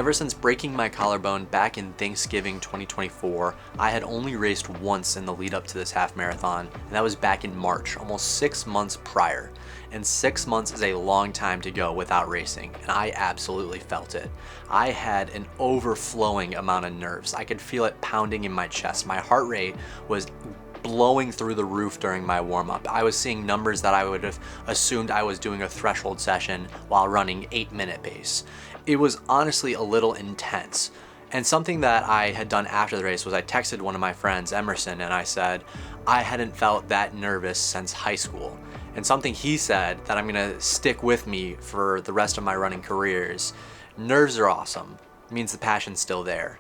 Speaker 3: Ever since breaking my collarbone back in Thanksgiving 2024, I had only raced once in the lead up to this half marathon, and that was back in March, almost 6 months prior. And 6 months is a long time to go without racing, and I absolutely felt it. I had an overflowing amount of nerves. I could feel it pounding in my chest. My heart rate was blowing through the roof during my warm-up. I was seeing numbers that I would have assumed I was doing a threshold session while running 8-minute pace. It was honestly a little intense. And something that I had done after the race was I texted one of my friends, Emerson, and I said, I hadn't felt that nervous since high school. And something he said that I'm gonna stick with me for the rest of my running career is, nerves are awesome. It means the passion's still there.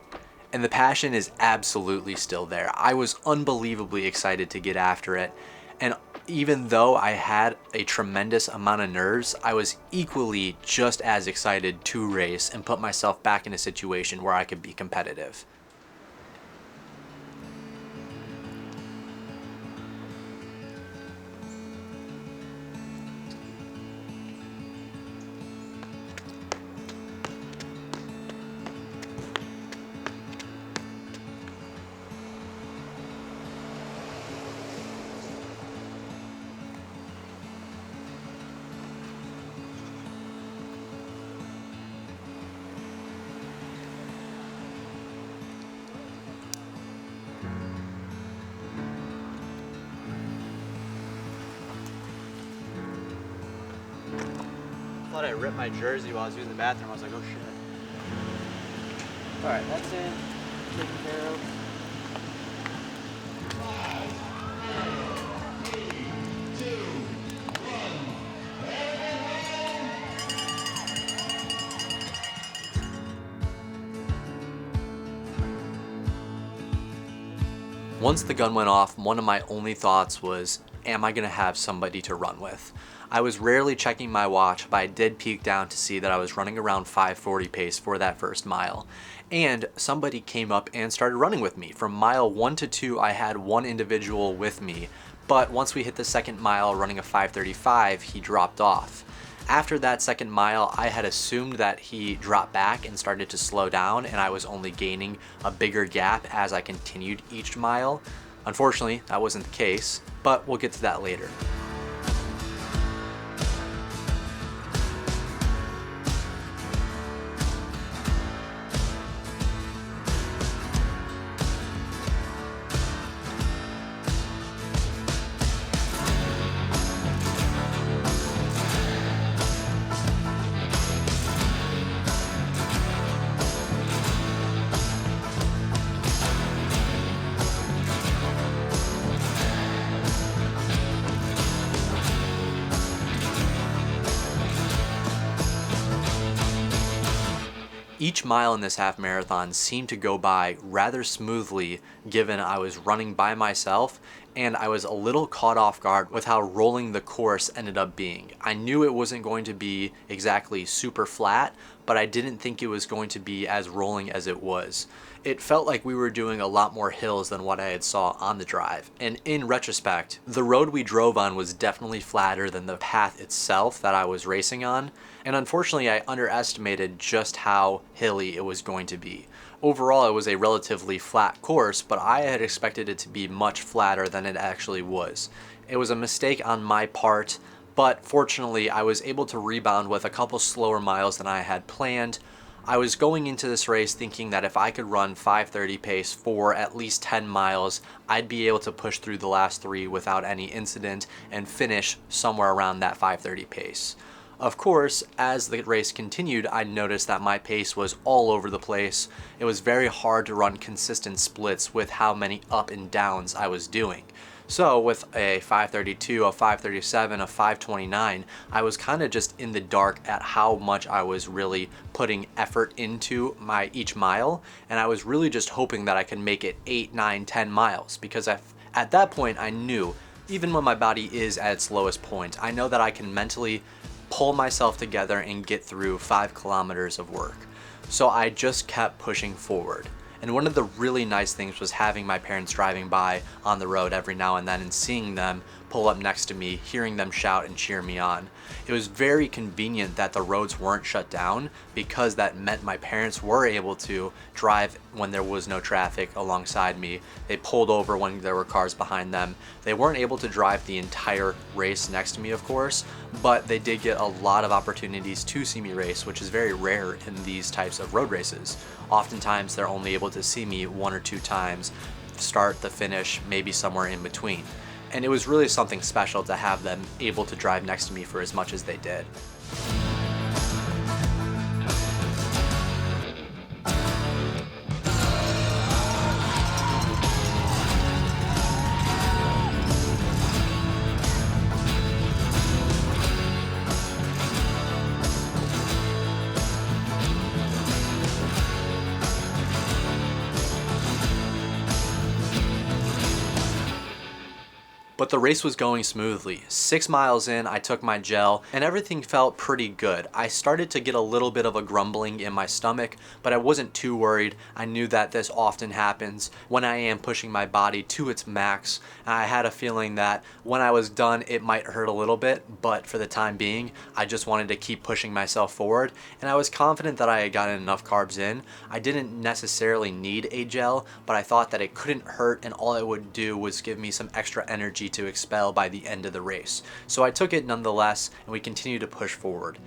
Speaker 3: And the passion is absolutely still there. I was unbelievably excited to get after it. And even though I had a tremendous amount of nerves, I was equally just as excited to race and put myself back in a situation where I could be competitive. I thought I ripped my jersey while I was using the bathroom. I was like, oh shit. Alright, that's in. Taken care of. Once the gun went off, one of my only thoughts was, am I going to have somebody to run with? I was rarely checking my watch, but I did peek down to see that I was running around 5:40 pace for that first mile. And somebody came up and started running with me. From mile 1 to 2, I had one individual with me, but once we hit the second mile running a 5:35, he dropped off. After that second mile, I had assumed that he dropped back and started to slow down, and I was only gaining a bigger gap as I continued each mile. Unfortunately, that wasn't the case, but we'll get to that later. Each mile in this half marathon seemed to go by rather smoothly given I was running by myself and I was a little caught off guard with how rolling the course ended up being. I knew it wasn't going to be exactly super flat, but I didn't think it was going to be as rolling as it was. It felt like we were doing a lot more hills than what I had saw on the drive. And in retrospect, the road we drove on was definitely flatter than the path itself that I was racing on. And unfortunately, I underestimated just how hilly it was going to be. Overall, it was a relatively flat course, but I had expected it to be much flatter than it actually was. It was a mistake on my part, but fortunately, I was able to rebound with a couple slower miles than I had planned. I was going into this race thinking that if I could run 5:30 pace for at least 10 miles, I'd be able to push through the last 3 without any incident and finish somewhere around that 5:30 pace. Of course, as the race continued, I noticed that my pace was all over the place. It was very hard to run consistent splits with how many up and downs I was doing. So with a 5:32, a 5:37, a 5:29, I was kind of just in the dark at how much I was really putting effort into my each mile, and I was really just hoping that I could make it 8, 9, 10 miles, because at that point I knew, even when my body is at its lowest point, I know that I can mentally pull myself together and get through 5 kilometers of work. So I just kept pushing forward. And one of the really nice things was having my parents driving by on the road every now and then and seeing them pull up next to me, hearing them shout and cheer me on. It was very convenient that the roads weren't shut down, because that meant my parents were able to drive when there was no traffic alongside me. They pulled over when there were cars behind them. They weren't able to drive the entire race next to me, of course, but they did get a lot of opportunities to see me race, which is very rare in these types of road races. Oftentimes they're only able to see me 1 or 2 times, start, the finish, maybe somewhere in between. And it was really something special to have them able to drive next to me for as much as they did. But the race was going smoothly. 6 miles in, I took my gel and everything felt pretty good. I started to get a little bit of a grumbling in my stomach, but I wasn't too worried. I knew that this often happens when I am pushing my body to its max. And I had a feeling that when I was done, it might hurt a little bit, but for the time being, I just wanted to keep pushing myself forward. And I was confident that I had gotten enough carbs in. I didn't necessarily need a gel, but I thought that it couldn't hurt, and all it would do was give me some extra energy to expel by the end of the race. So I took it nonetheless, and we continued to push forward.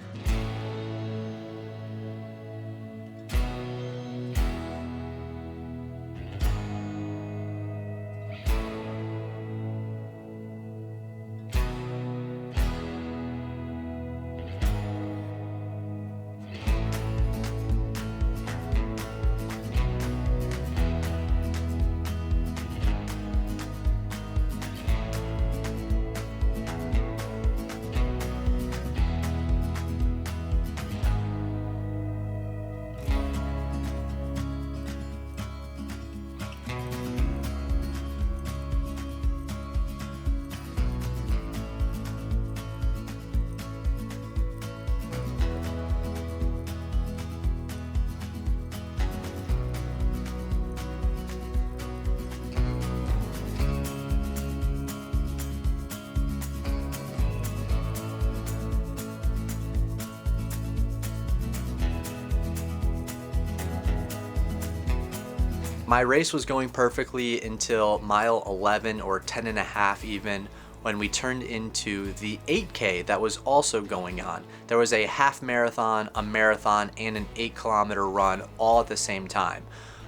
Speaker 3: My race was going perfectly until mile 11 or 10 and a half even, when we turned into the 8K that was also going on. There was a half marathon, a marathon, and an 8-kilometer run all at the same time.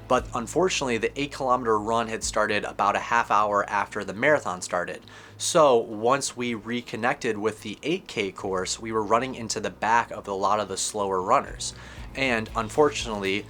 Speaker 3: But unfortunately, the 8-kilometer run had started about a half hour after the marathon started. So once we reconnected with the 8K course, we were running into the back of a lot of the slower runners. And unfortunately,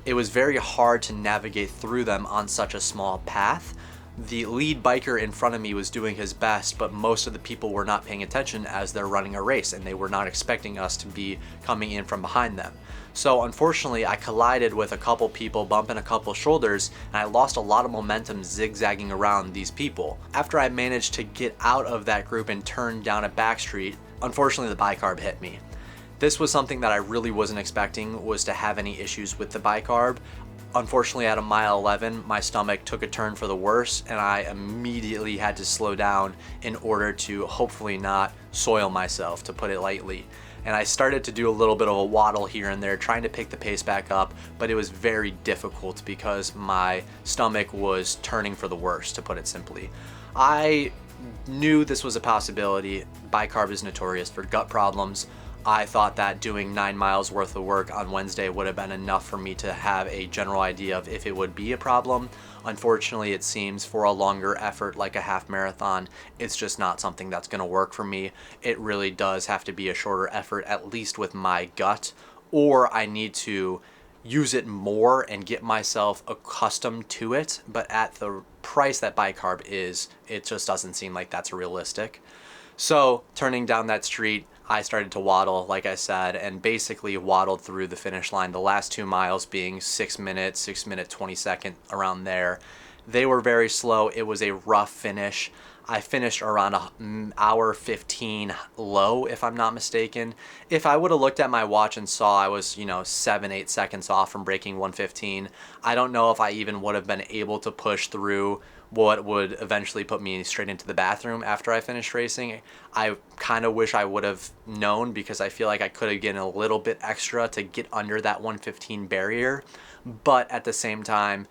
Speaker 3: it was very hard to navigate through them on such a small path. The lead biker in front of me was doing his best, but most of the people were not paying attention as they're running a race, and they were not expecting us to be coming in from behind them. So unfortunately, I collided with a couple people, bumping a couple shoulders, and I lost a lot of momentum zigzagging around these people. After I managed to get out of that group and turn down a back street, unfortunately the bicarb hit me. This was something that I really wasn't expecting, was to have any issues with the bicarb. Unfortunately, at a mile 11, my stomach took a turn for the worse, and I immediately had to slow down in order to hopefully not soil myself, to put it lightly. And I started to do a little bit of a waddle here and there, trying to pick the pace back up, but it was very difficult because my stomach was turning for the worse, to put it simply. I knew this was a possibility. Bicarb is notorious for gut problems. I thought that doing 9 miles worth of work on Wednesday would have been enough for me to have a general idea of if it would be a problem. Unfortunately, it seems for a longer effort like a half marathon, it's just not something that's going to work for me. It really does have to be a shorter effort, at least with my gut, or I need to use it more and get myself accustomed to it. But at the price that bicarb is, it just doesn't seem like that's realistic. So turning down that street, I started to waddle, like I said, and basically waddled through the finish line, the last 2 miles being 6 minutes, 6 minute 20 second, around there. They were very slow. It was a rough finish. I finished around an hour 15 low, if I'm not mistaken. If I would have looked at my watch and saw I was, 7-8 seconds off from breaking 1:15, I don't know if I even would have been able to push through what would eventually put me straight into the bathroom after I finished racing. I kind of wish I would have known, because I feel like I could have gotten a little bit extra to get under that 115 barrier. But at the same time,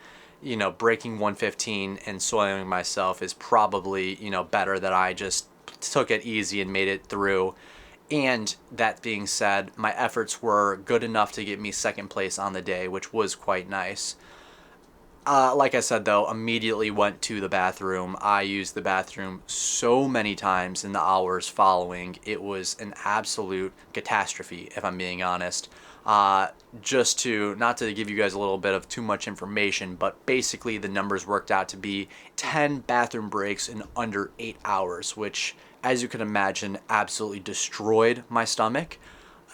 Speaker 3: breaking 115 and soiling myself is probably, better that I just took it easy and made it through. And that being said, my efforts were good enough to get me second place on the day, which was quite nice. Like I said, though, immediately went to the bathroom. I used the bathroom so many times in the hours following. It was an absolute catastrophe, if I'm being honest. Just to, not to give you guys a little bit of too much information, but basically the numbers worked out to be 10 bathroom breaks in under 8 hours, which, as you can imagine, absolutely destroyed my stomach.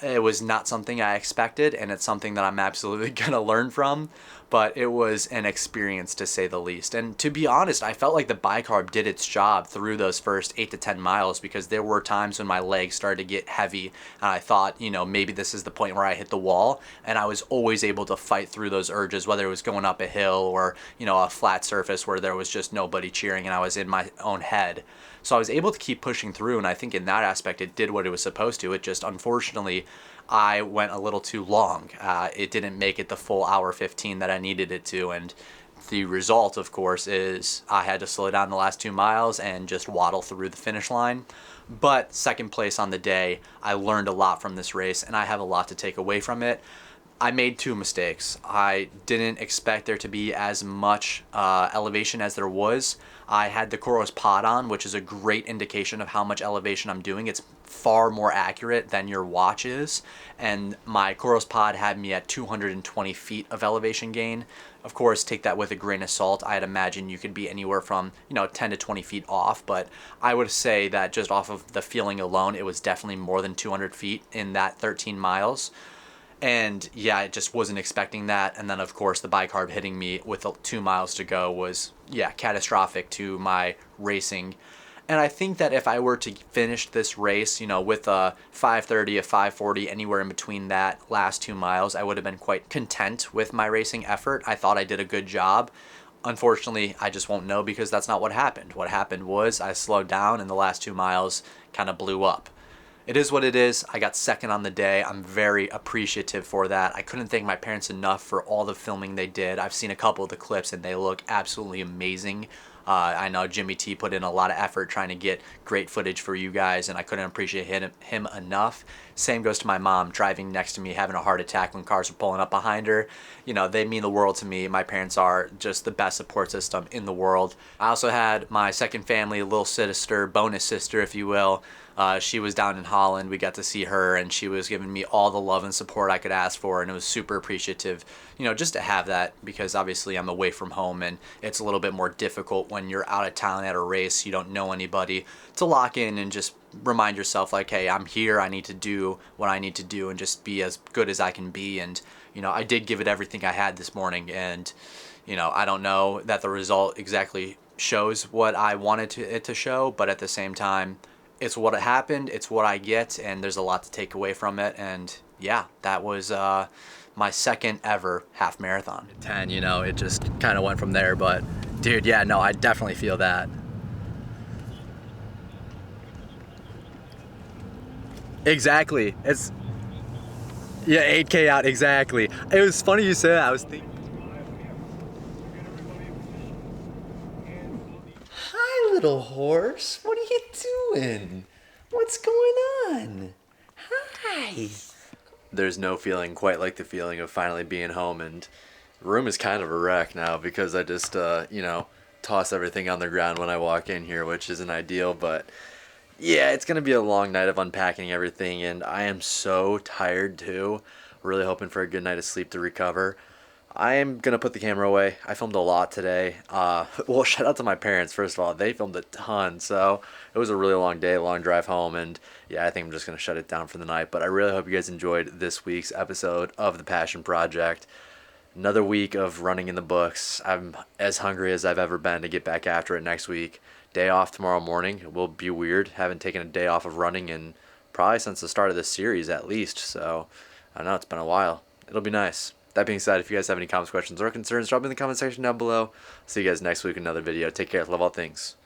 Speaker 3: It was not something I expected, and it's something that I'm absolutely going to learn from, but it was an experience to say the least. And to be honest, I felt like the bicarb did its job through those first 8 to 10 miles, because there were times when my legs started to get heavy, and I thought, maybe this is the point where I hit the wall, and I was always able to fight through those urges, whether it was going up a hill or, a flat surface where there was just nobody cheering and I was in my own head. So I was able to keep pushing through, and I think in that aspect it did what it was supposed to. It just, unfortunately, I went a little too long. It didn't make it the full hour 15 that I needed it to, and the result, of course, is I had to slow down the last 2 miles and just waddle through the finish line. But second place on the day, I learned a lot from this race, and I have a lot to take away from it. I made 2 mistakes. I didn't expect there to be as much elevation as there was. I had the Coros pod on, which is a great indication of how much elevation I'm doing. It's far more accurate than your watch is. And my Coros pod had me at 220 feet of elevation gain. Of course, take that with a grain of salt. I'd imagine you could be anywhere from 10 to 20 feet off, but I would say that just off of the feeling alone, it was definitely more than 200 feet in that 13 miles. And yeah, I just wasn't expecting that. And then, of course, the bicarb hitting me with 2 miles to go was, catastrophic to my racing. And I think that if I were to finish this race, with a 5:30, a 5:40, anywhere in between that last 2 miles, I would have been quite content with my racing effort. I thought I did a good job. Unfortunately, I just won't know, because that's not what happened. What happened was I slowed down, and the last 2 miles kind of blew up. It is what it is. I got second on the day. I'm very appreciative for that. I couldn't thank my parents enough for all the filming they did. I've seen a couple of the clips, and they look absolutely amazing. I know Jimmy T put in a lot of effort trying to get great footage for you guys, and I couldn't appreciate him enough. Same goes to my mom, driving next to me, having a heart attack when cars were pulling up behind her. They mean the world to me. My parents are just the best support system in the world. I also had my second family, little sister, bonus sister, if you will. She was down in Holland. We got to see her, and she was giving me all the love and support I could ask for, and it was super appreciative, just to have that, because obviously I'm away from home, and it's a little bit more difficult when you're out of town at a race, you don't know anybody, to lock in and just remind yourself, like, hey, I'm here, I need to do what I need to do and just be as good as I can be. And I did give it everything I had this morning, and I don't know that the result exactly shows what I wanted it to show, but at the same time, it's what happened, it's what I get, and there's a lot to take away from it. And yeah, that was my second ever half marathon. 10, it just kind of went from there. But dude, yeah, no, I definitely feel that. Exactly. It's 8K out, exactly. It was funny you said that. I was thinking,
Speaker 1: Hi, little horse. What are you doing? What's going on? Hi. There's no feeling quite like the feeling of finally being home, and the room is kind of a wreck now, because I just, toss everything on the ground when I walk in here, which isn't ideal, but yeah, it's going to be a long night of unpacking everything, and I am so tired too. Really hoping for a good night of sleep to recover. I am going to put the camera away. I filmed a lot today. Well, shout out to my parents, first of all. They filmed a ton, so it was a really long day, long drive home, and yeah, I think I'm just going to shut it down for the night. But I really hope you guys enjoyed this week's episode of The Passion Project. Another week of running in the books. I'm as hungry as I've ever been to get back after it next week. Day off tomorrow morning. It will be weird. Haven't taken a day off of running in probably since the start of this series at least, so I know it's been a while. It'll be nice.
Speaker 3: that being said, if you guys have any comments, questions, or concerns, drop them in the comment section down below. See you guys next week in another video. Take care. Love all things.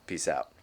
Speaker 3: Peace out.